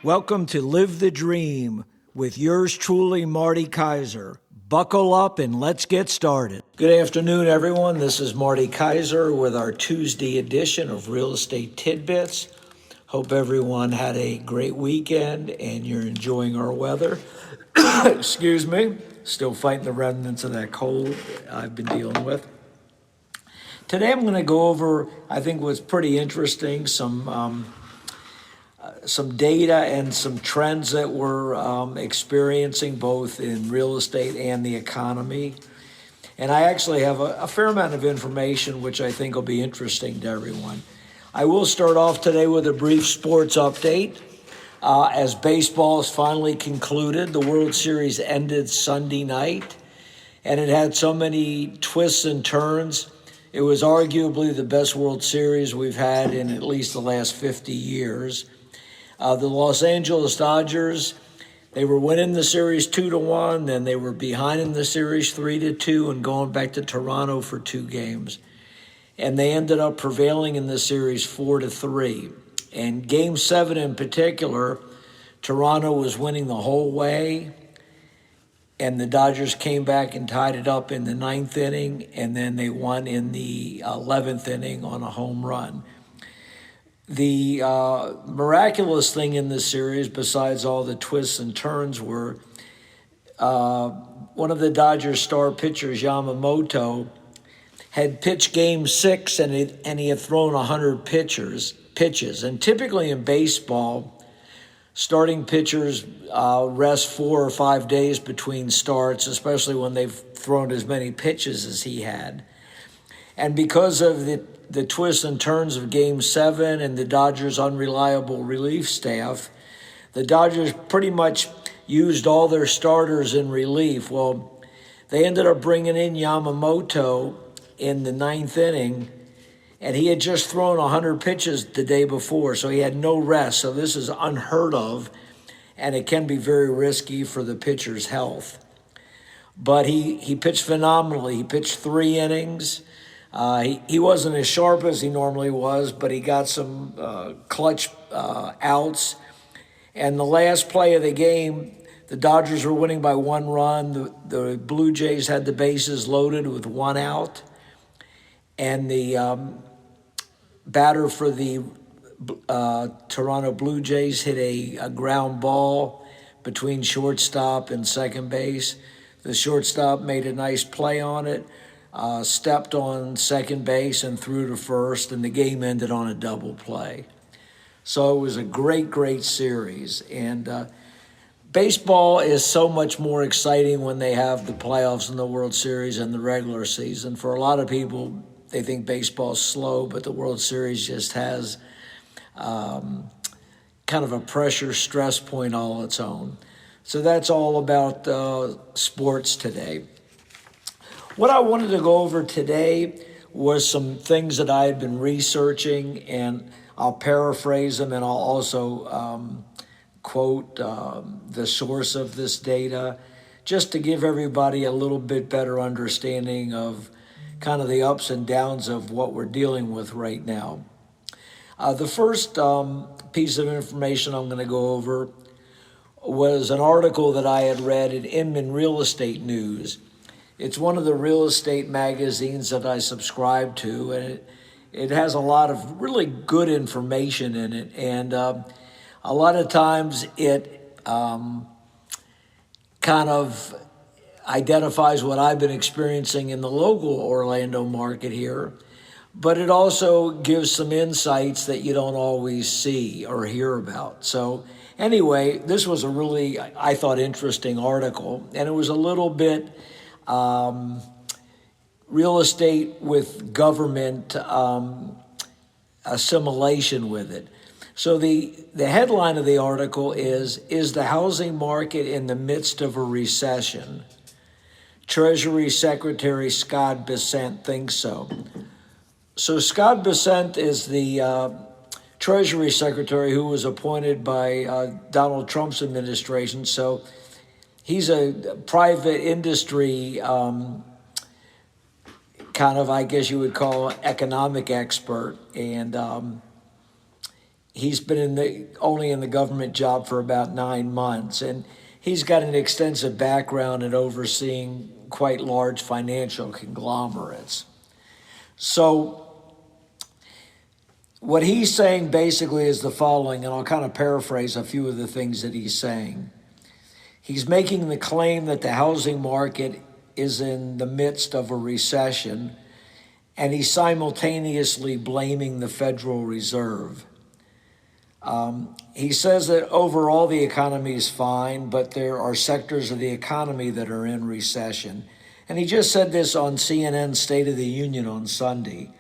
Welcome to Live the Dream with yours truly, Marty Kaiser. Buckle up and let's get started. Good afternoon, everyone. This is Marty Kaiser with our Tuesday edition of Real Estate Tidbits. Hope everyone had a great weekend and you're enjoying our weather. Excuse me. Still fighting the remnants of that cold I've been dealing with. Today I'm going to go over, I think what's pretty interesting, some data and some trends that we're experiencing both in real estate and the economy. And I actually have a fair amount of information which I think will be interesting to everyone. I will start off today with a brief sports update. As baseball has finally concluded, the World Series ended Sunday night, and it had so many twists and turns. It was arguably the best World Series we've had in at least the last 50 years. The Los Angeles Dodgers, they were winning the series 2-1, then they were behind in the series 3-2 and going back to Toronto for 2 games. And they ended up prevailing in the series 4-3. And Game 7 in particular, Toronto was winning the whole way, and the Dodgers came back and tied it up in the 9th inning, and then they won in the 11th inning on a home run. The miraculous thing in this series, besides all the twists and turns, were one of the Dodgers' star pitchers, Yamamoto, had pitched Game 6 and he had thrown 100 pitches. And typically in baseball, starting pitchers rest 4 or 5 days between starts, especially when they've thrown as many pitches as he had. And because of the twists and turns of Game 7 and the Dodgers' unreliable relief staff, the Dodgers pretty much used all their starters in relief. Well, they ended up bringing in Yamamoto in the 9th inning, and he had just thrown 100 pitches the day before, so he had no rest. So this is unheard of, and it can be very risky for the pitcher's health. But he pitched phenomenally. He pitched 3 innings. He wasn't as sharp as he normally was, but he got some clutch outs. And the last play of the game, the Dodgers were winning by 1 run. The Blue Jays had the bases loaded with 1 out. And the batter for the Toronto Blue Jays hit a ground ball between shortstop and second base. The shortstop made a nice play on it. Stepped on second base and threw to first, and the game ended on a double play. So it was a great series. And baseball is so much more exciting when they have the playoffs and the World Series and the regular season. For a lot of people, they think baseball's slow, but the World Series just has kind of a pressure stress point all its own. So that's all about sports today. What I wanted to go over today was some things that I had been researching, and I'll paraphrase them, and I'll also quote the source of this data, just to give everybody a little bit better understanding of kind of the ups and downs of what we're dealing with right now. The first piece of information I'm going to go over was an article that I had read in Inman Real Estate News. It's one of the real estate magazines that I subscribe to, and it has a lot of really good information in it. And a lot of times it kind of identifies what I've been experiencing in the local Orlando market here, but it also gives some insights that you don't always see or hear about. So anyway, this was a really, I thought, interesting article, and it was a little bit real estate with government assimilation with it. So the headline of the article is the housing market in the midst of a recession? Treasury Secretary Scott Bessent thinks so. So Scott Bessent is the Treasury Secretary who was appointed by Donald Trump's administration. So he's a private industry kind of, I guess you would call, economic expert. And he's been only in the government job for about 9 months, and he's got an extensive background in overseeing quite large financial conglomerates. So what he's saying basically is the following, and I'll kind of paraphrase a few of the things that he's saying. He's making the claim that the housing market is in the midst of a recession, and he's simultaneously blaming the Federal Reserve. He says that overall the economy is fine, but there are sectors of the economy that are in recession. And he just said this on CNN's State of the Union on Sunday.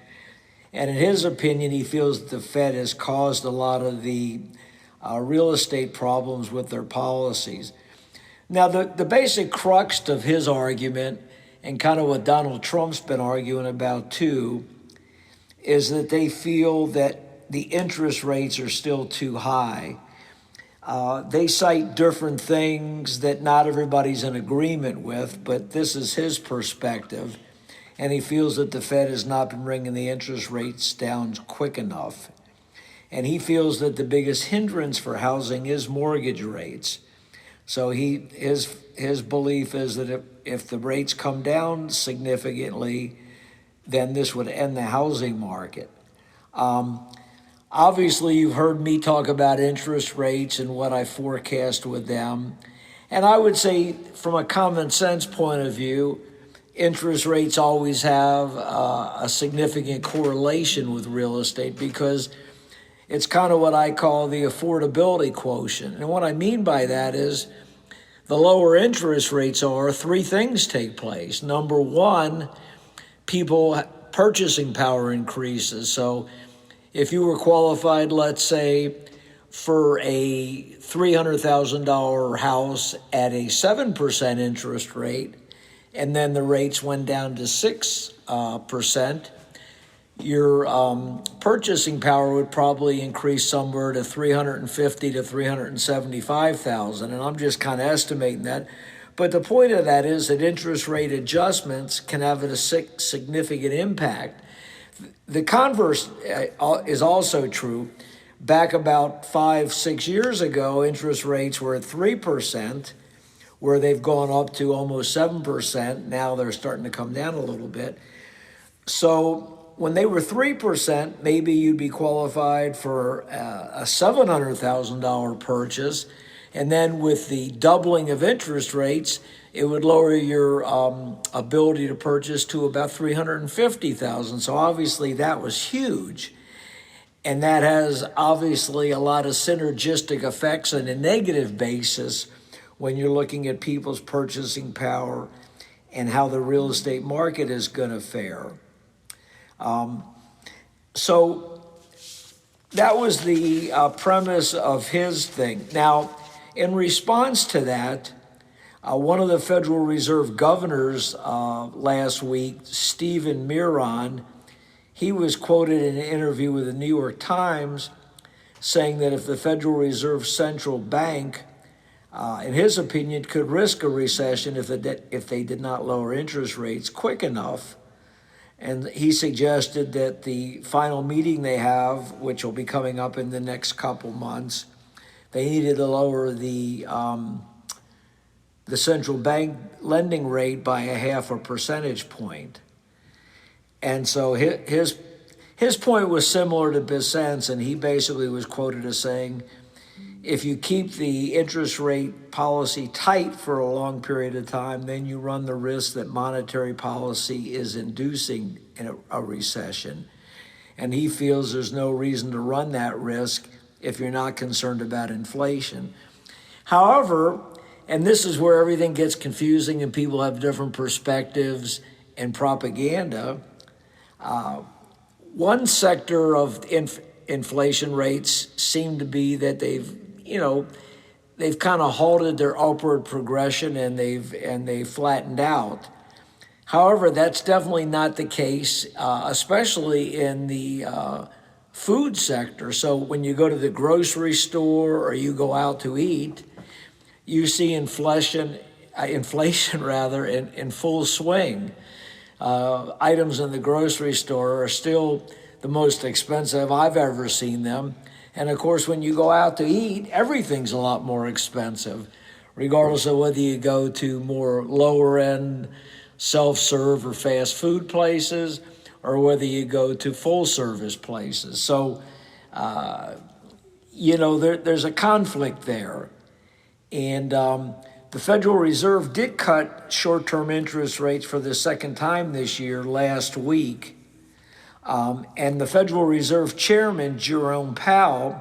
And in his opinion, he feels that the Fed has caused a lot of the real estate problems with their policies. Now, the basic crux of his argument, and kind of what Donald Trump's been arguing about too, is that they feel that the interest rates are still too high. They cite different things that not everybody's in agreement with, but this is his perspective. And he feels that the Fed has not been bringing the interest rates down quick enough. And he feels that the biggest hindrance for housing is mortgage rates. So his belief is that if the rates come down significantly, then this would end the housing market. Obviously, you've heard me talk about interest rates and what I forecast with them. And I would say, from a common sense point of view, interest rates always have a significant correlation with real estate because it's kind of what I call the affordability quotient. And what I mean by that is the lower interest rates are, three things take place. Number one, people purchasing power increases. So if you were qualified, let's say, for a $300,000 house at a 7% interest rate, and then the rates went down to 6%, your purchasing power would probably increase somewhere to $350,000 to $375,000, and I'm just kind of estimating that. But the point of that is that interest rate adjustments can have a significant impact. The converse is also true. Back about 5-6 years ago, interest rates were at 3%, where they've gone up to almost 7%. Now they're starting to come down a little bit. So when they were 3%, maybe you'd be qualified for a $700,000 purchase. And then with the doubling of interest rates, it would lower your ability to purchase to about $350,000. So obviously that was huge. And that has obviously a lot of synergistic effects on a negative basis when you're looking at people's purchasing power and how the real estate market is going to fare. So that was the premise of his thing. Now, in response to that, one of the Federal Reserve governors last week, Stephen Miron, he was quoted in an interview with the New York Times saying that if the Federal Reserve Central Bank, in his opinion, could risk a recession if they did not lower interest rates quick enough. And he suggested that the final meeting they have, which will be coming up in the next couple months, they needed to lower the central bank lending rate by 0.5 percentage point. And so his point was similar to Bissent's, and he basically was quoted as saying, if you keep the interest rate policy tight for a long period of time, then you run the risk that monetary policy is inducing a recession. And he feels there's no reason to run that risk if you're not concerned about inflation. However, and this is where everything gets confusing and people have different perspectives and propaganda, one sector of inflation rates seem to be that they've kind of halted their upward progression and they've flattened out. However, that's definitely not the case, especially in the food sector. So when you go to the grocery store or you go out to eat, you see inflation in full swing. Items in the grocery store are still the most expensive I've ever seen them. And of course, when you go out to eat, everything's a lot more expensive, regardless of whether you go to more lower end self-serve or fast food places or whether you go to full service places. So, there's a conflict there. And the Federal Reserve did cut short-term interest rates for the second time this year last week. And the Federal Reserve Chairman, Jerome Powell,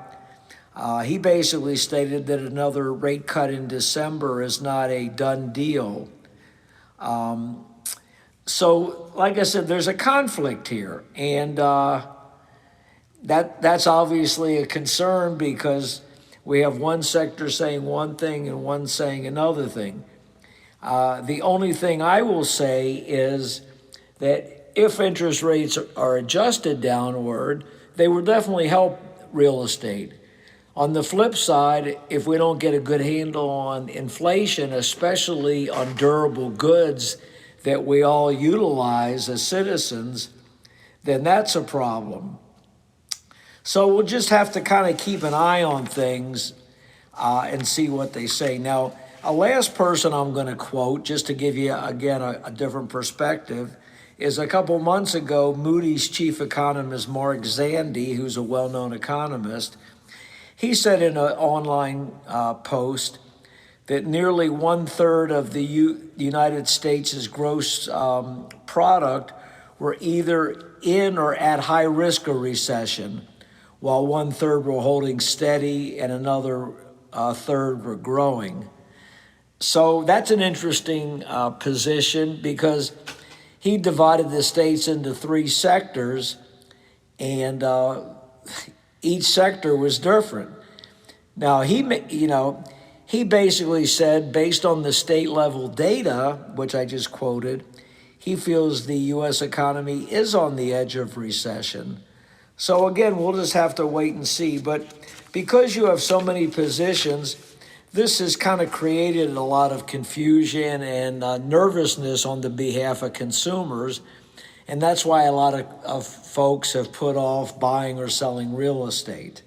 he basically stated that another rate cut in December is not a done deal. So, like I said, there's a conflict here. And that's obviously a concern because we have one sector saying one thing and one saying another thing. The only thing I will say is that if interest rates are adjusted downward, they will definitely help real estate. On the flip side, if we don't get a good handle on inflation, especially on durable goods that we all utilize as citizens, then that's a problem. So we'll just have to kind of keep an eye on things and see what they say. Now, a last person I'm going to quote, just to give you, again, a different perspective, is a couple months ago, Moody's chief economist, Mark Zandi, who's a well-known economist, he said in an online post that nearly 1/3 of the United States' gross product were either in or at high risk of recession, while 1/3 were holding steady and another third were growing. So that's an interesting position because he divided the states into 3 sectors, and each sector was different. Now, he basically said, based on the state level data, which I just quoted, he feels the U.S. economy is on the edge of recession. So again, we'll just have to wait and see. But because you have so many positions, this has kind of created a lot of confusion and nervousness on the behalf of consumers. And that's why a lot of folks have put off buying or selling real estate.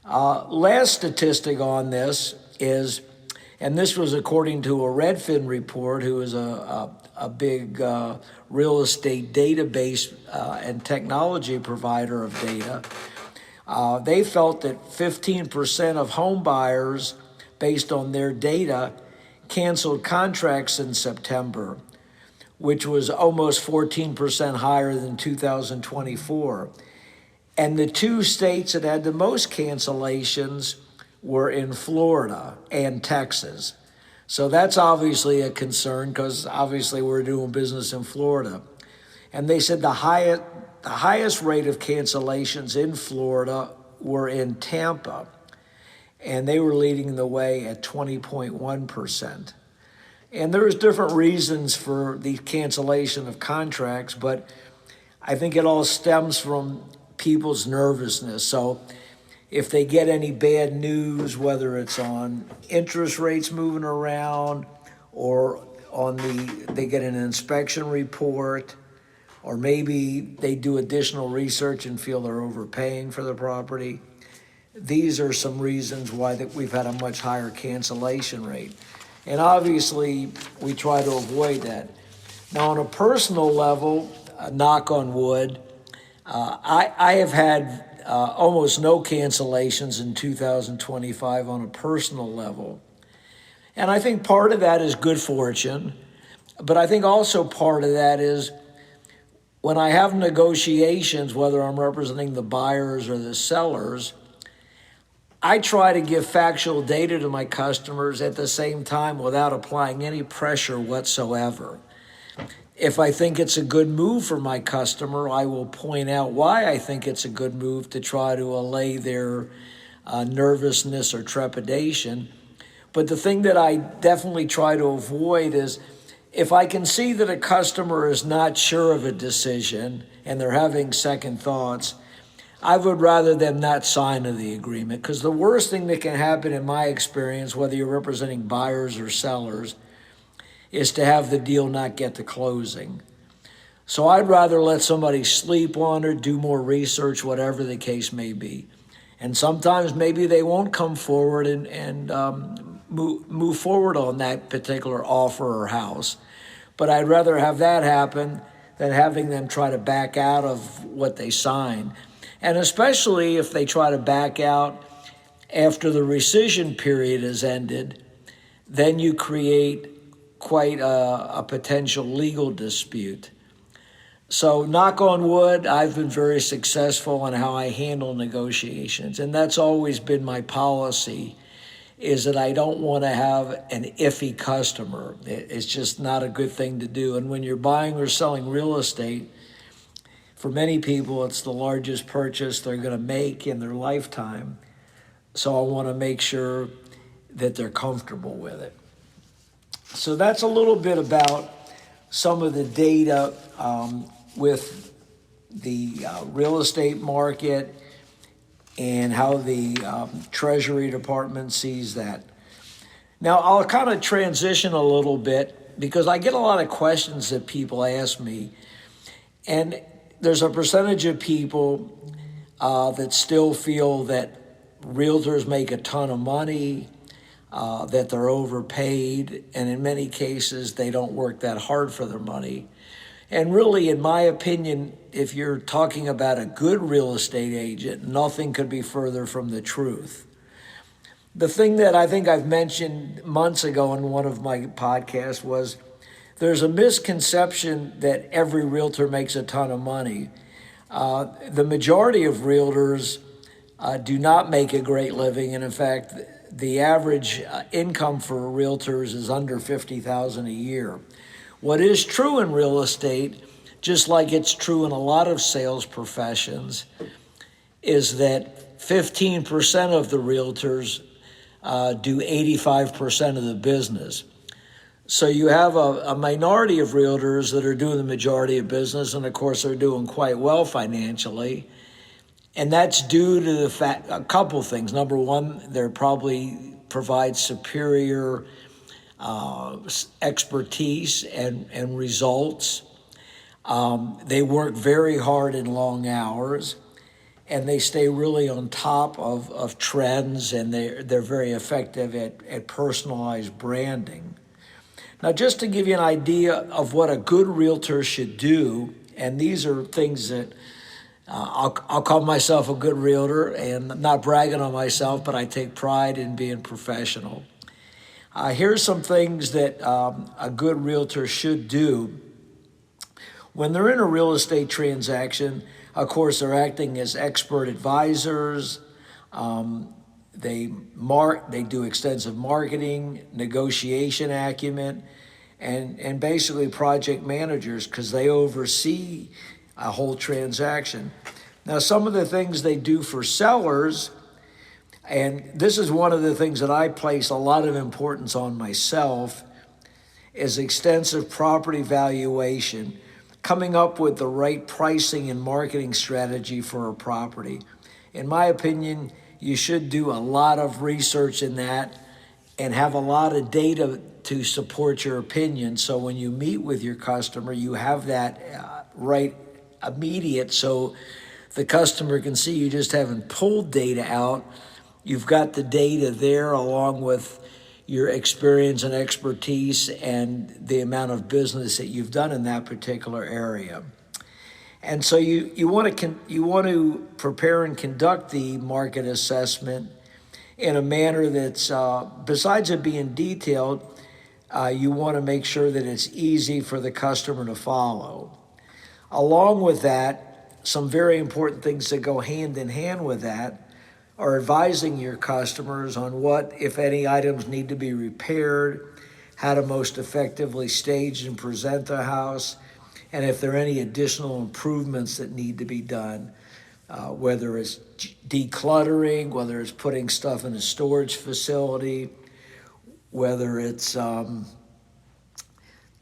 Last statistic on this is, and this was according to a Redfin report, who is a big real estate database and technology provider of data. They felt that 15% of home buyers, based on their data, canceled contracts in September, which was almost 14% higher than 2024. And the 2 states that had the most cancellations were in Florida and Texas. So that's obviously a concern because obviously we're doing business in Florida. And they said the highest rate of cancellations in Florida were in Tampa, and they were leading the way at 20.1%. And there's different reasons for the cancellation of contracts, but I think it all stems from people's nervousness. So if they get any bad news, whether it's on interest rates moving around or they get an inspection report, or maybe they do additional research and feel they're overpaying for the property, these are some reasons why that we've had a much higher cancellation rate. And obviously, we try to avoid that. Now, on a personal level, knock on wood, I have had almost no cancellations in 2025 on a personal level. And I think part of that is good fortune, but I think also part of that is when I have negotiations, whether I'm representing the buyers or the sellers, I try to give factual data to my customers at the same time without applying any pressure whatsoever. If I think it's a good move for my customer, I will point out why I think it's a good move to try to allay their nervousness or trepidation. But the thing that I definitely try to avoid is if I can see that a customer is not sure of a decision and they're having second thoughts, I would rather them not sign the agreement, because the worst thing that can happen in my experience, whether you're representing buyers or sellers, is to have the deal not get to closing. So I'd rather let somebody sleep on it, do more research, whatever the case may be. And sometimes maybe they won't come forward and move forward on that particular offer or house. But I'd rather have that happen than having them try to back out of what they signed. And especially if they try to back out after the rescission period has ended, then you create quite a potential legal dispute. So knock on wood, I've been very successful in how I handle negotiations. And that's always been my policy, is that I don't want to have an iffy customer. It's just not a good thing to do. And when you're buying or selling real estate, for many people, it's the largest purchase they're going to make in their lifetime. So I want to make sure that they're comfortable with it. So that's a little bit about some of the data with the real estate market and how the Treasury Department sees that. Now, I'll kind of transition a little bit because I get a lot of questions that people ask me. And there's a percentage of people that still feel that realtors make a ton of money, that they're overpaid, and in many cases, they don't work that hard for their money. And really, in my opinion, if you're talking about a good real estate agent, nothing could be further from the truth. The thing that I think I've mentioned months ago in one of my podcasts was there's a misconception that every realtor makes a ton of money. The majority of realtors do not make a great living, and in fact, the average income for realtors is under $50,000 a year. What is true in real estate, just like it's true in a lot of sales professions, is that 15% of the realtors do 85% of the business. So you have a minority of realtors that are doing the majority of business, and of course they're doing quite well financially. And that's due to the fact, a couple things. Number one, they're probably provide superior expertise and results. They work very hard in long hours, and they stay really on top of trends, and they're very effective at personalized branding. Now, just to give you an idea of what a good realtor should do, and these are things that I'll call myself a good realtor, and I'm not bragging on myself, but I take pride in being professional. Here's some things that a good realtor should do. When they're in a real estate transaction, of course, they're acting as expert advisors. They do extensive marketing, negotiation acumen, and basically project managers, because they oversee a whole transaction. Now, some of the things they do for sellers, and this is one of the things that I place a lot of importance on myself, is extensive property valuation, coming up with the right pricing and marketing strategy for a property. In my opinion, you should do a lot of research in that and have a lot of data to support your opinion. So when you meet with your customer, you have that right immediate, so the customer can see you just haven't pulled data out. You've got the data there along with your experience and expertise and the amount of business that you've done in that particular area. And so you want to prepare and conduct the market assessment in a manner that's, besides it being detailed, you want to make sure that it's easy for the customer to follow. Along with that, some very important things that go hand in hand with that are advising your customers on what, if any, items need to be repaired, how to most effectively stage and present the house, and if there are any additional improvements that need to be done, whether it's decluttering, whether it's putting stuff in a storage facility, whether it's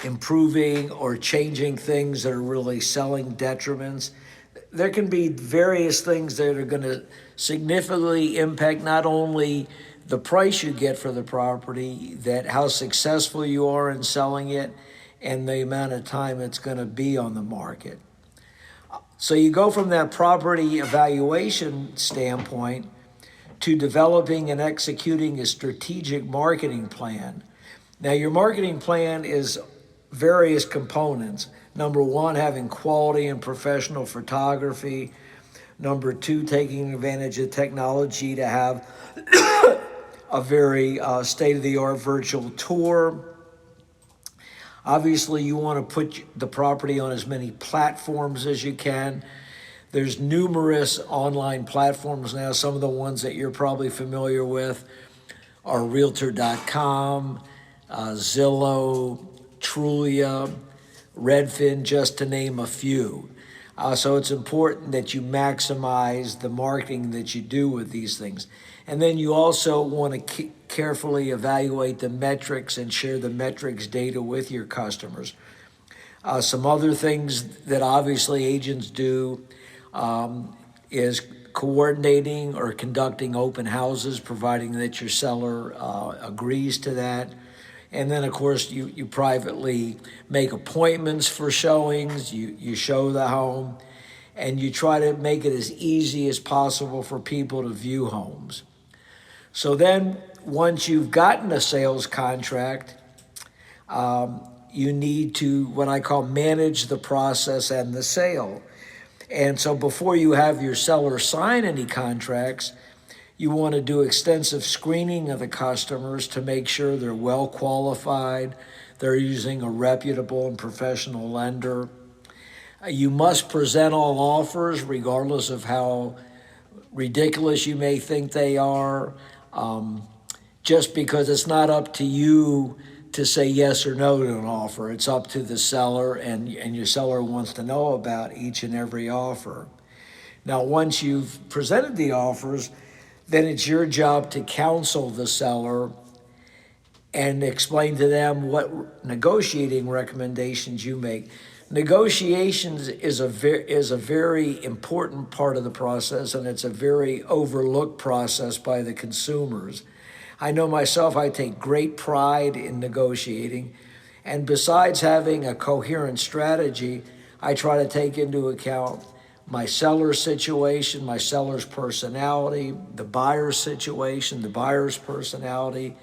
improving or changing things that are really selling detriments. There can be various things that are going to significantly impact not only the price you get for the property, that how successful you are in selling it, and the amount of time it's going to be on the market. So you go from that property evaluation standpoint, to developing and executing a strategic marketing plan. Now, your marketing plan is various components. Number one, having quality and professional photography. Number two, taking advantage of technology to have a very state-of-the-art virtual tour. Obviously, you want to put the property on as many platforms as you can. There's numerous online platforms now. Some of the ones that you're probably familiar with are Realtor.com, Zillow, Trulia, Redfin, just to name a few. So it's important that you maximize the marketing that you do with these things. And then you also want to carefully evaluate the metrics and share the metrics data with your customers. Some other things that obviously agents do is coordinating or conducting open houses, providing that your seller agrees to that. And then, of course, you privately make appointments for showings, you show the home, and you try to make it as easy as possible for people to view homes. So then, once you've gotten a sales contract, you need to, what I call, manage the process and the sale. And so before you have your seller sign any contracts, you want to do extensive screening of the customers to make sure they're well qualified, they're using a reputable and professional lender. You must present all offers regardless of how ridiculous you may think they are, just because it's not up to you to say yes or no to an offer. It's up to the seller, and your seller wants to know about each and every offer. Now, once you've presented the offers, then it's your job to counsel the seller and explain to them what negotiating recommendations you make. Negotiations is a very important part of the process, and it's a very overlooked process by the consumers. I know myself, I take great pride in negotiating, and besides having a coherent strategy, I try to take into account my seller's situation, my seller's personality, the buyer's situation, the buyer's personality.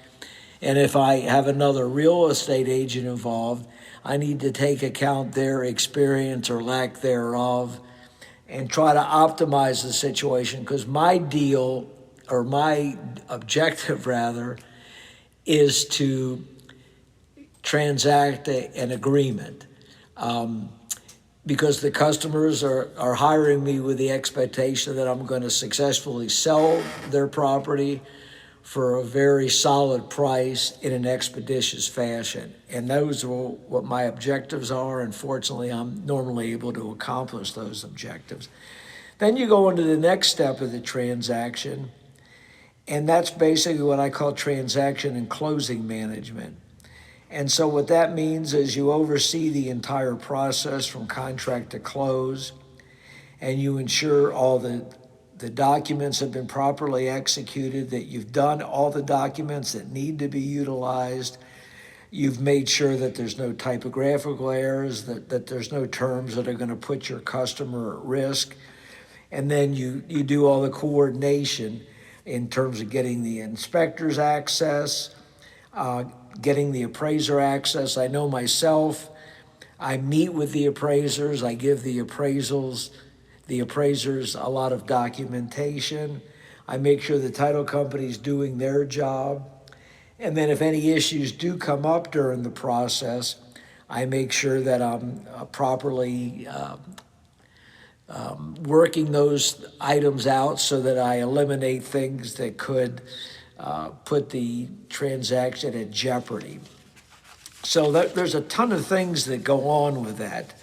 And if I have another real estate agent involved, I need to take account their experience or lack thereof and try to optimize the situation, because my deal, or my objective rather, is to transact an agreement. Because the customers are hiring me with the expectation that I'm going to successfully sell their property for a very solid price in an expeditious fashion. And those are what my objectives are. And fortunately, I'm normally able to accomplish those objectives. Then you go into the next step of the transaction, and that's basically what I call transaction and closing management. And so what that means is you oversee the entire process from contract to close, and you ensure all the documents have been properly executed, that you've done all the documents that need to be utilized. You've made sure that there's no typographical errors, that there's no terms that are going to put your customer at risk. And then you do all the coordination in terms of getting the inspector's access, getting the appraiser access. I know myself, I meet with the appraisers, I give the appraisers a lot of documentation. I make sure the title company's doing their job. And then if any issues do come up during the process, I make sure that I'm properly working those items out so that I eliminate things that could put the transaction at jeopardy. So there's a ton of things that go on with that.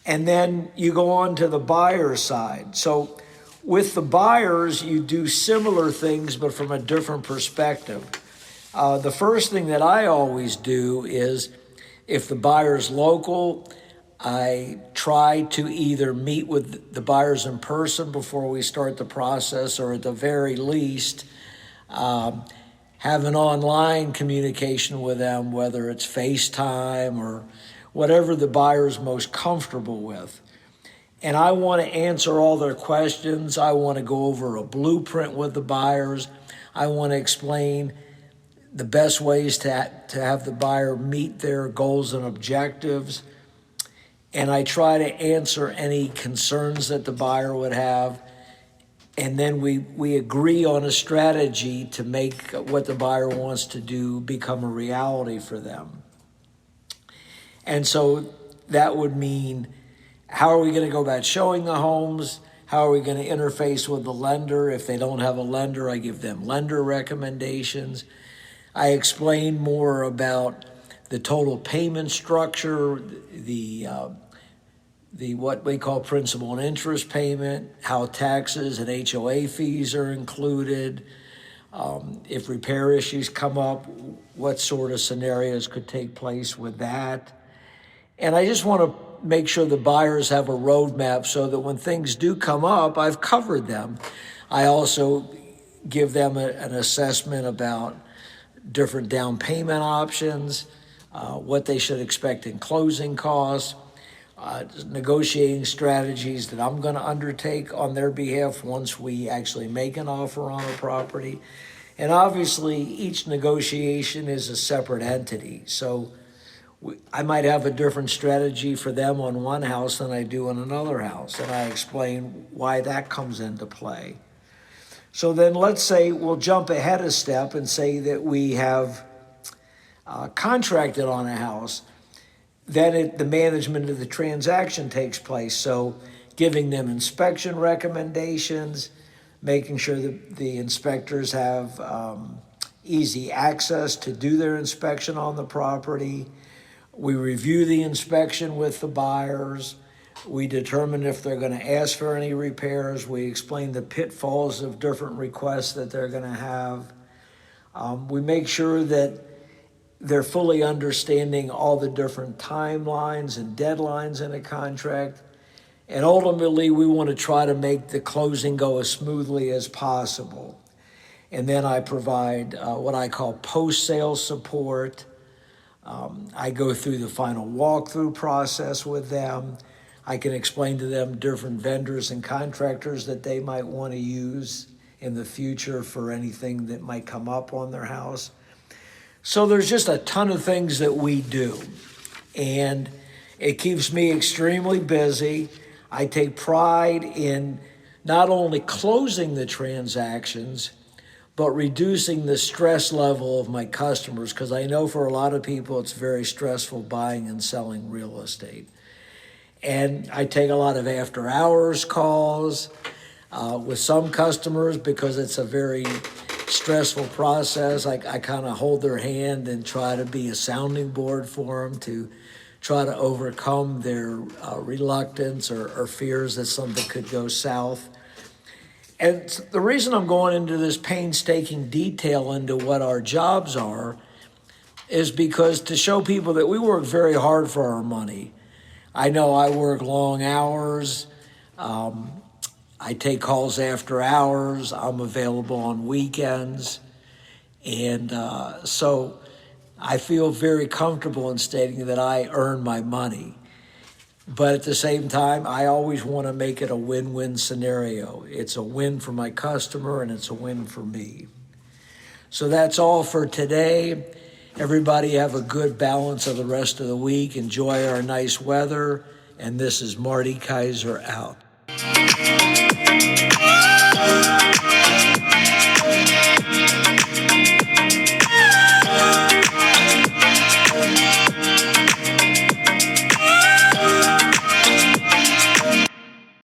And then you go on to the buyer side. So with the buyers, you do similar things, but from a different perspective. The first thing that I always do is, if the buyer's local, I try to either meet with the buyers in person before we start the process, or at the very least, have an online communication with them, whether it's FaceTime or whatever the buyer's most comfortable with. And I want to answer all their questions. I want to go over a blueprint with the buyers. I want to explain the best ways to have the buyer meet their goals and objectives. And I try to answer any concerns that the buyer would have. And then we agree on a strategy to make what the buyer wants to do become a reality for them. And so that would mean, how are we going to go about showing the homes? How are we going to interface with the lender? If they don't have a lender, I give them lender recommendations. I explain more about the total payment structure, the what we call principal and interest payment, how taxes and HOA fees are included. If repair issues come up, what sort of scenarios could take place with that. And I just want to make sure the buyers have a roadmap so that when things do come up, I've covered them. I also give them an assessment about different down payment options, what they should expect in closing costs, negotiating strategies that I'm going to undertake on their behalf once we actually make an offer on a property. And obviously, each negotiation is a separate entity. So I might have a different strategy for them on one house than I do on another house, and I explain why that comes into play. So then let's say we'll jump ahead a step and say that we have contracted on a house. Then the management of the transaction takes place. So giving them inspection recommendations, making sure that the inspectors have easy access to do their inspection on the property. We review the inspection with the buyers. We determine if they're going to ask for any repairs. We explain the pitfalls of different requests that they're going to have. We make sure that they're fully understanding all the different timelines and deadlines in a contract. And ultimately, we want to try to make the closing go as smoothly as possible. And then I provide what I call post-sale support. I go through the final walkthrough process with them. I can explain to them different vendors and contractors that they might want to use in the future for anything that might come up on their house. So there's just a ton of things that we do, and it keeps me extremely busy. I take pride in not only closing the transactions, but reducing the stress level of my customers, because I know for a lot of people it's very stressful buying and selling real estate. And I take a lot of after hours calls with some customers because it's a very stressful process. I kind of hold their hand and try to be a sounding board for them to try to overcome their reluctance or fears that something could go south. And the reason I'm going into this painstaking detail into what our jobs are is because to show people that we work very hard for our money. I know I work long hours. I take calls after hours. I'm available on weekends. And so I feel very comfortable in stating that I earn my money. But at the same time, I always want to make it a win-win scenario. It's a win for my customer and it's a win for me. So that's all for today. Everybody have a good balance of the rest of the week. Enjoy our nice weather. And this is Marty Kaiser out.